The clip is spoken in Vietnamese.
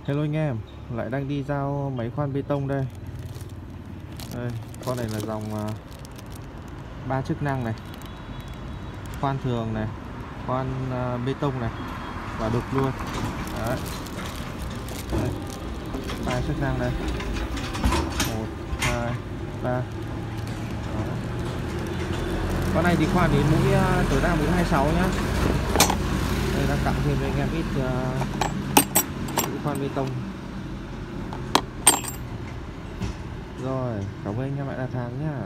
Hello anh em, lại đang đi giao máy khoan bê tông đây. Đây, con này là dòng 3 chức năng này, khoan thường này, khoan bê tông này và đục luôn. Đấy. Đấy. 3 chức năng đây. 1, 2, 3. Con này thì khoan đến mũi tối đa mũi 26 nhá. Đây đang tặng thêm cho anh em ít mũi khoan bê tông. Rồi, cảm ơn anh em đã đặt hàng nhá.